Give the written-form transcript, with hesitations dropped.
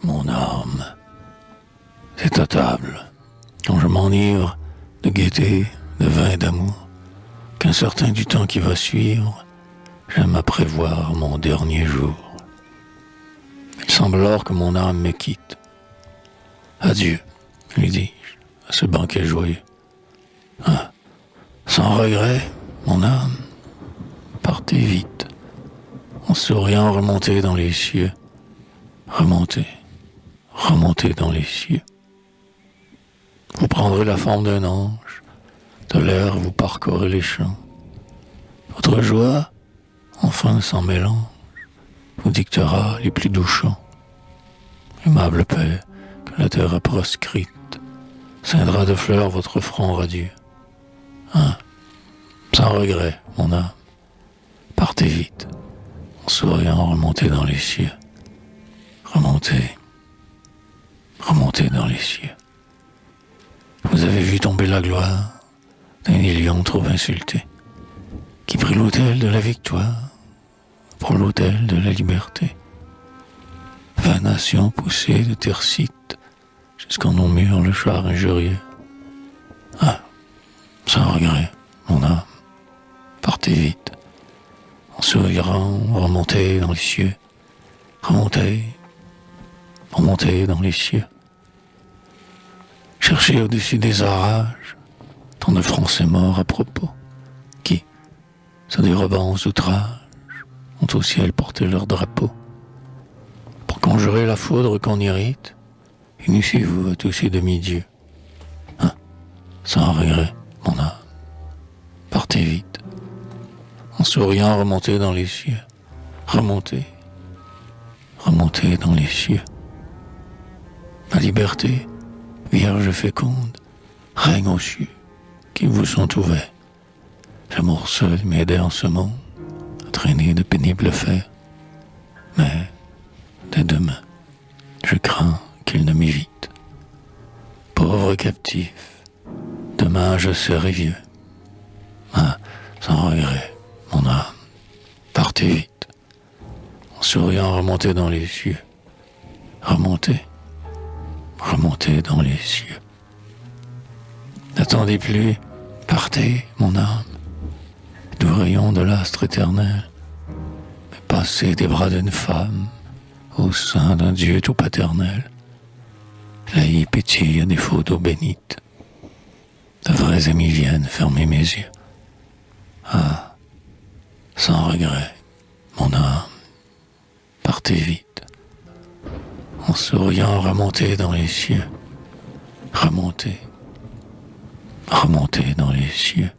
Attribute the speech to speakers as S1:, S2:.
S1: mon âme. C'est à table, quand je m'enivre de gaieté, de vin et d'amour, qu'incertain du temps qui va suivre, j'aime à prévoir mon dernier jour. Il semble alors que mon âme me quitte. Adieu, lui dis-je, à ce banquet joyeux. Ah, sans regret, mon âme, partez vite, en souriant remontez dans les cieux, remontez, remontez dans les cieux. Vous prendrez la forme d'un ange, de l'air vous parcourez les champs. Votre joie, enfin sans mélange, vous dictera les plus doux chants. Aimable paix que la terre a proscrite, ceindra de fleurs votre front radieux. Ah, sans regret, mon âme, partez vite, en souriant remontez dans les cieux. Remontez, remontez dans les cieux. Vous avez vu tomber la gloire d'un lion trop insulté, qui prit l'autel de la victoire pour l'autel de la liberté. 20 nations poussées de Tercite jusqu'en nos murs le char injurieux. Ah, sans regret, mon âme, partez vite, en souriant, remontez dans les cieux, remontez, remontez dans les cieux. Cherchez au-dessus des orages tant de Français morts à propos, qui, se dérobant aux outrages, ont au ciel porté leur drapeau. Pour conjurer la foudre qu'on irrite, initiez-vous à tous ces demi-dieux. Hein, sans regret, mon âme, partez vite, en souriant remontez dans les cieux, remontez, remontez dans les cieux. La liberté, vierge féconde, règne aux cieux qui vous sont ouverts. L'amour seul m'aidait en ce monde à traîner de pénibles fers. Mais, dès demain, je crains qu'il ne m'évite. Pauvre captif, demain je serai vieux. Ah, sans regret, mon âme, partez vite. En souriant, remontez dans les cieux. Remontez, remontez dans les cieux. N'attendez plus, partez, mon âme, doux rayon de l'astre éternel, mais passez des bras d'une femme au sein d'un Dieu tout paternel. L'œil pétille à défaut d'eau bénite. De vrais amis viennent fermer mes yeux. Ah, sans regret, mon âme, partez vite. En souriant, remontez dans les cieux. Remontez, remontez dans les cieux.